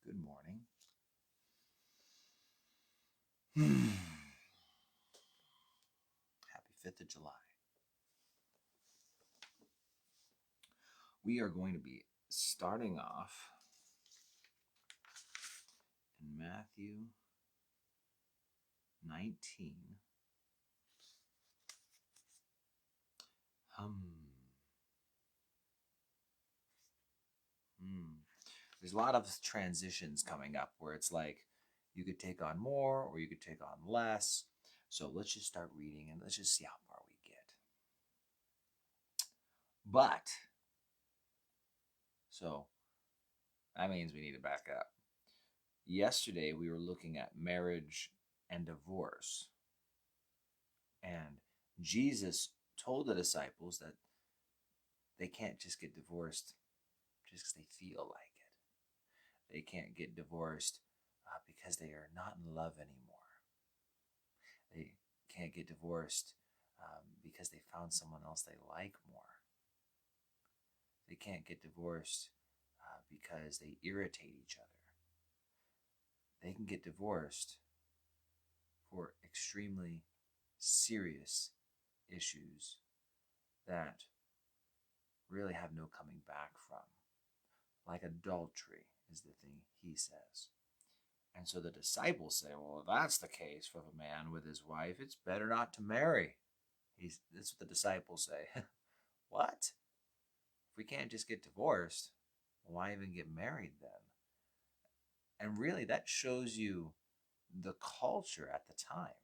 Good morning. Happy 5th of July. We are going to be starting off in Matthew 19. There's a lot of transitions coming up where it's like you could take on more or you could take on less. So let's just start reading and let's just see how far we get. So that means we need to back up. Yesterday we were looking at marriage and divorce. And Jesus told the disciples that they can't just get divorced just because they feel like it. They can't get divorced because they are not in love anymore. They can't get divorced because they found someone else they like more. They can't get divorced because they irritate each other. They can get divorced for extremely serious issues that really have no coming back from. Like adultery is the thing he says. And so the disciples say, well, if that's the case for a man with his wife, it's better not to marry. That's what the disciples say. What? If we can't just get divorced, why even get married then? And really, that shows you the culture at the time.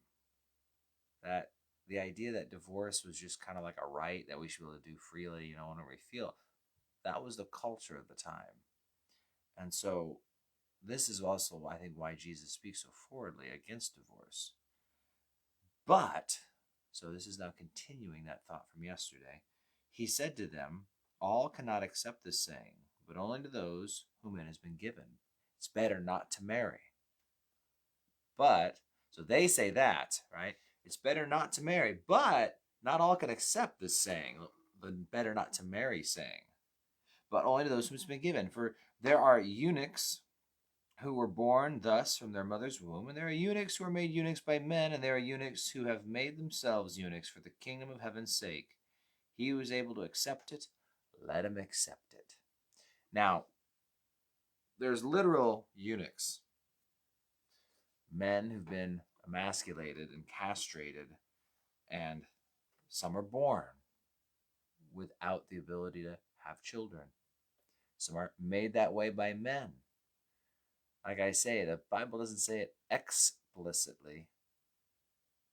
That the idea that divorce was just kind of like a right that we should be able to do freely, whenever we feel. That was the culture of the time. And so this is also, I think, why Jesus speaks so forwardly against divorce. But, so this is now continuing that thought from yesterday. He said to them, all cannot accept this saying, but only to those whom it has been given. It's better not to marry. But, so they say that, right? It's better not to marry, but not all can accept this saying, the better not to marry saying, but only to those whom it's been given. For there are eunuchs who were born thus from their mother's womb, and there are eunuchs who are made eunuchs by men, and there are eunuchs who have made themselves eunuchs for the kingdom of heaven's sake. He who is able to accept it, let him accept it. Now, there's literal eunuchs, men who've been emasculated and castrated, and some are born without the ability to have children. Some are made that way by men. Like I say, the Bible doesn't say it explicitly,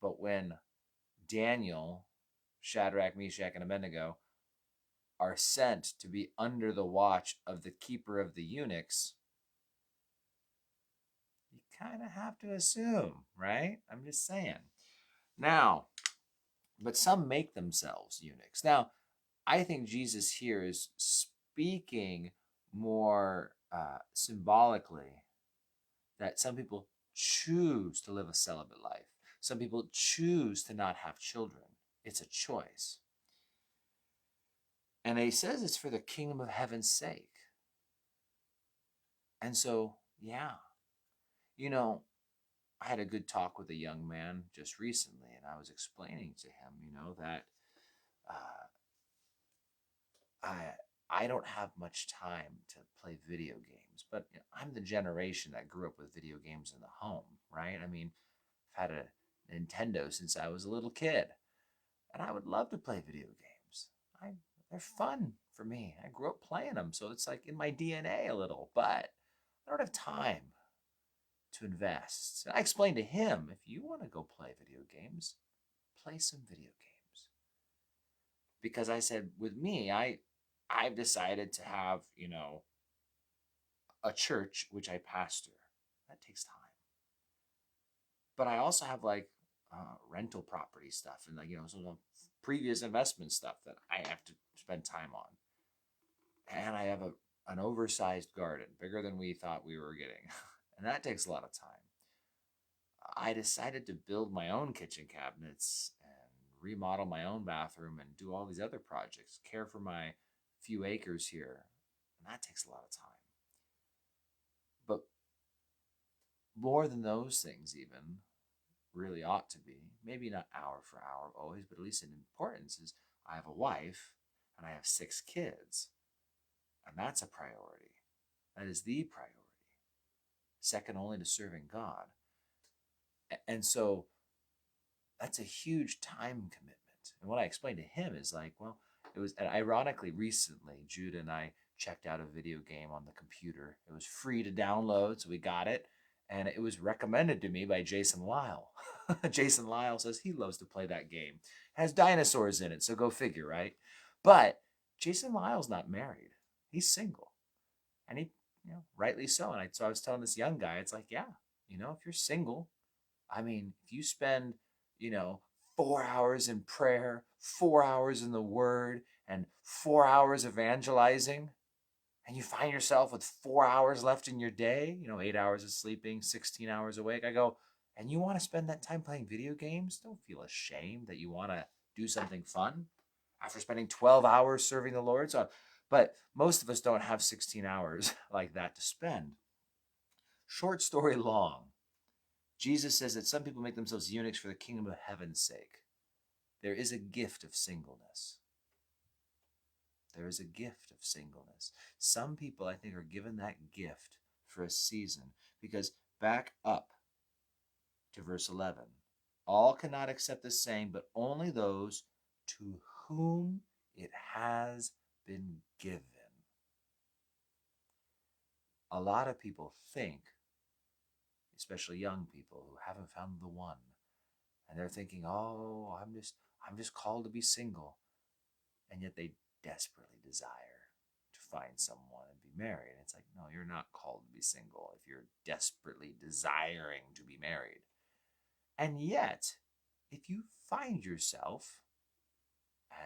but when Daniel, Shadrach, Meshach, and Abednego are sent to be under the watch of the keeper of the eunuchs, you kind of have to assume, right? I'm just saying. Now, but some make themselves eunuchs. Now, I think Jesus here is speaking more symbolically that some people choose to live a celibate life. Some people choose to not have children. It's a choice. And he says it's for the kingdom of heaven's sake. And so, yeah, I had a good talk with a young man just recently, and I was explaining to him, that I don't have much time to play video games, but I'm the generation that grew up with video games in the home, right? I mean, I've had a Nintendo since I was a little kid, and I would love to play video games. They're fun for me. I grew up playing them, so it's like in my DNA a little, but I don't have time to invest. And I explained to him, if you want to go play video games, play some video games. Because I said, with me, I've decided to have, a church which I pastor. That takes time. But I also have like rental property stuff and some of previous investment stuff that I have to spend time on. And I have an oversized garden, bigger than we thought we were getting. And that takes a lot of time. I decided to build my own kitchen cabinets and remodel my own bathroom and do all these other projects, care for my few acres here. And that takes a lot of time. But more than those things even really ought to be. Maybe not hour for hour always, but at least in importance is I have a wife and I have 6 kids. And that's a priority. That is the priority, second only to serving God. And so that's a huge time commitment. And what I explained to him is like, well, it was, and ironically, recently, Judah and I checked out a video game on the computer. It was free to download, so we got it. And it was recommended to me by Jason Lyle. Jason Lyle says he loves to play that game. It has dinosaurs in it, so go figure, right? But Jason Lyle's not married. He's single. And he, rightly so. And so I was telling this young guy, it's like, yeah, if you're single, I mean, if you spend, you know, 4 hours in prayer, 4 hours in the word, and 4 hours evangelizing, and you find yourself with 4 hours left in your day, 8 hours of sleeping, 16 hours awake, I go, and you want to spend that time playing video games? Don't feel ashamed that you want to do something fun after spending 12 hours serving the Lord. So, but most of us don't have 16 hours like that to spend. Short story long. Jesus says that some people make themselves eunuchs for the kingdom of heaven's sake. There is a gift of singleness. There is a gift of singleness. Some people, I think, are given that gift for a season because back up to verse 11. All cannot accept the same, but only those to whom it has been given. A lot of people think, especially young people who haven't found the one, and they're thinking, "Oh, I'm just called to be single," and yet they desperately desire to find someone and be married. And it's like, no, you're not called to be single if you're desperately desiring to be married. And yet, if you find yourself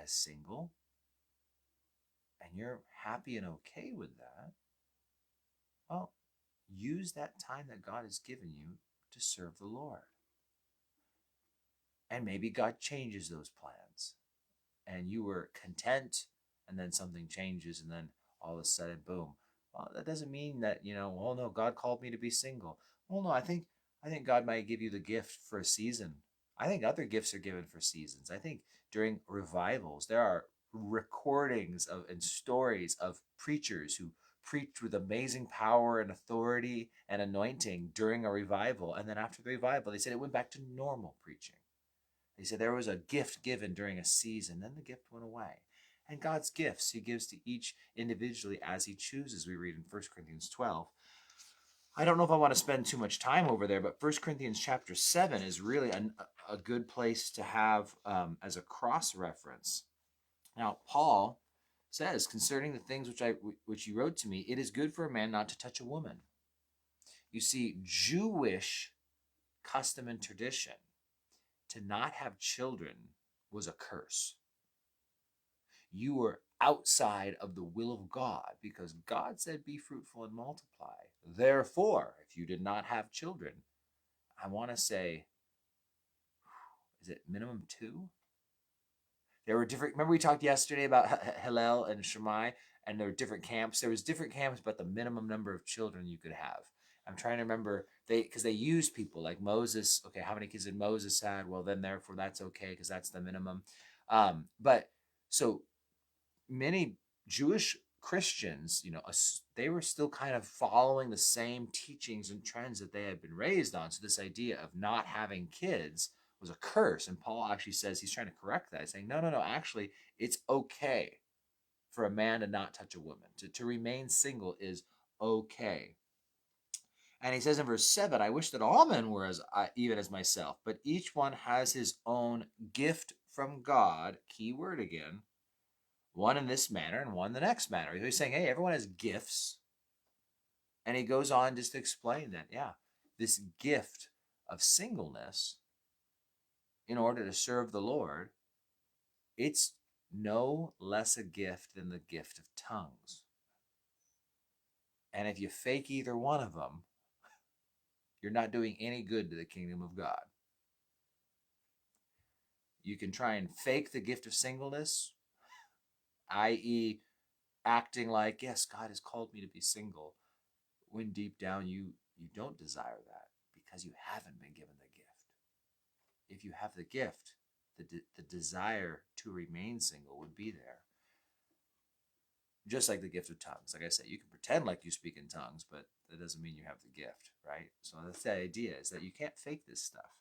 as single and you're happy and okay with that, well, use that time that God has given you to serve the Lord. And maybe God changes those plans and you were content and then something changes and then all of a sudden, boom. Well, that doesn't mean that, well, no, God called me to be single. Well, no, I think God might give you the gift for a season. I think other gifts are given for seasons. I think during revivals, there are recordings of and stories of preachers who preached with amazing power and authority and anointing during a revival. And then after the revival, they said it went back to normal preaching. They said there was a gift given during a season, then the gift went away. And God's gifts he gives to each individually as he chooses, we read in 1 Corinthians 12. I don't know if I want to spend too much time over there, but 1 Corinthians chapter 7 is really a good place to have as a cross-reference. Now, Paul says, concerning the things which he wrote to me, it is good for a man not to touch a woman. You see, Jewish custom and tradition to not have children was a curse. You were outside of the will of God because God said, be fruitful and multiply. Therefore, if you did not have children, I want to say, is it minimum 2? There were different, remember we talked yesterday about Hillel and Shammai, and there were different camps. There was different camps about the minimum number of children you could have. I'm trying to remember, because they used people like Moses. Okay, how many kids did Moses had? Well, then therefore that's okay because that's the minimum. But so many Jewish Christians, they were still kind of following the same teachings and trends that they had been raised on. So this idea of not having kids was a curse. And Paul actually says he's trying to correct that. He's saying, no, actually, it's okay for a man to not touch a woman. To remain single is okay. And he says in verse 7, I wish that all men were even as myself, but each one has his own gift from God, key word again, one in this manner and one in the next manner. He's saying, hey, everyone has gifts. And he goes on just to explain that, this gift of singleness in order to serve the Lord, it's no less a gift than the gift of tongues. And if you fake either one of them, you're not doing any good to the kingdom of God. You can try and fake the gift of singleness, i.e., acting like, yes, God has called me to be single, when deep down you don't desire that because you haven't been given the gift. If you have the gift, the desire to remain single would be there. Just like the gift of tongues. Like I said, you can pretend like you speak in tongues, but that doesn't mean you have the gift, right? So that's the idea, is that you can't fake this stuff.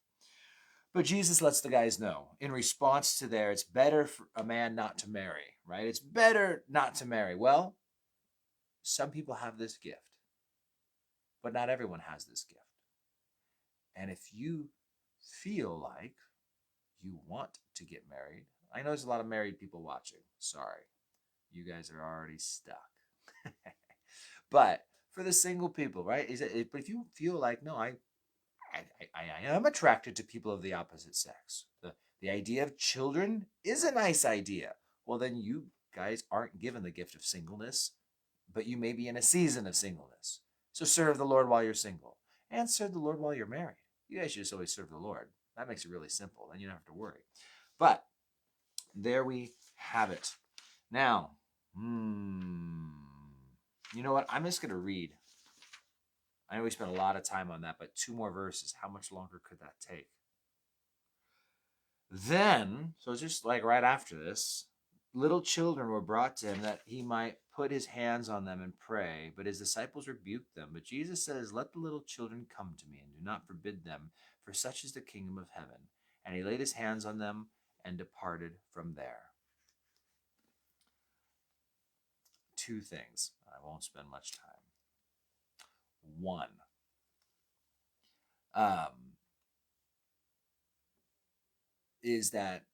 But Jesus lets the guys know, in response to it's better for a man not to marry, right? It's better not to marry. Well, some people have this gift, but not everyone has this gift. And if you feel like you want to get married, I know there's a lot of married people watching. Sorry. You guys are already stuck. But for the single people, right? But if you feel like, no, I am attracted to people of the opposite sex. The idea of children is a nice idea. Well, then you guys aren't given the gift of singleness, but you may be in a season of singleness. So serve the Lord while you're single, and serve the Lord while you're married. You guys should just always serve the Lord. That makes it really simple. Then you don't have to worry. But there we have it. Now, you know what? I'm just going to read. I know we spent a lot of time on that, but 2 more verses. How much longer could that take? Then, so it's just like right after this, little children were brought to him that he might put his hands on them and pray. But his disciples rebuked them. But Jesus says, let the little children come to me, and do not forbid them, for such is the kingdom of heaven. And he laid his hands on them and departed from there. 2 things. I won't spend much time. 1, is that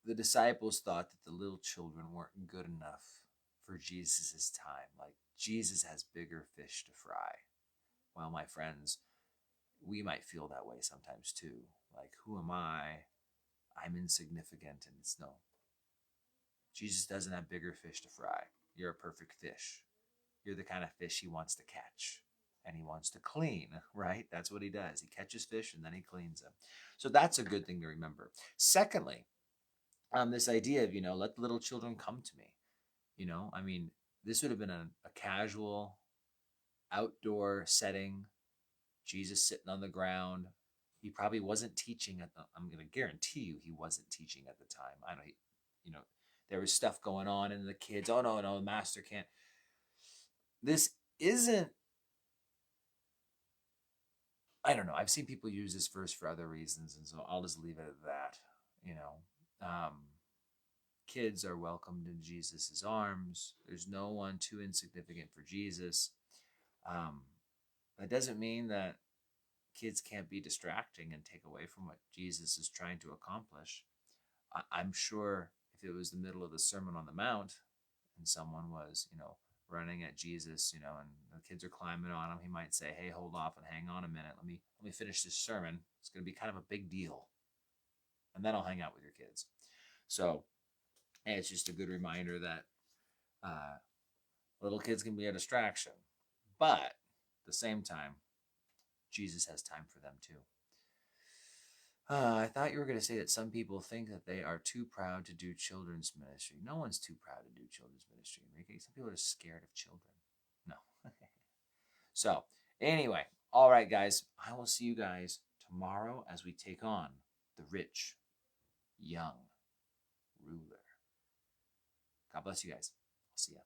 the disciples thought that the little children weren't good enough for Jesus' time. Like, Jesus has bigger fish to fry. Well, my friends, we might feel that way sometimes too. Like, who am I? I'm insignificant. And it's no. Jesus doesn't have bigger fish to fry. You're a perfect fish. You're the kind of fish he wants to catch. And he wants to clean, right? That's what he does. He catches fish and then he cleans them. So that's a good thing to remember. Secondly, this idea of, let the little children come to me. This would have been a casual outdoor setting. Jesus sitting on the ground. He probably wasn't teaching I'm going to guarantee you he wasn't teaching at the time. I don't, there was stuff going on and the kids, oh no, the master can't. This isn't, I don't know. I've seen people use this verse for other reasons, and so I'll just leave it at that. Kids are welcomed in Jesus's arms. There's no one too insignificant for Jesus. That doesn't mean that kids can't be distracting and take away from what Jesus is trying to accomplish. I'm sure if it was the middle of the Sermon on the Mount and someone was, running at Jesus, and the kids are climbing on him, he might say, hey, hold off and hang on a minute. Let me finish this sermon. It's going to be kind of a big deal. And then I'll hang out with your kids. So, hey, it's just a good reminder that little kids can be a distraction. But at the same time, Jesus has time for them too. I thought you were going to say that some people think that they are too proud to do children's ministry. No one's too proud to do children's ministry, Enrique. Some people are just scared of children. No. So, anyway, all right, guys. I will see you guys tomorrow as we take on the rich, young ruler. God bless you guys. I'll see ya.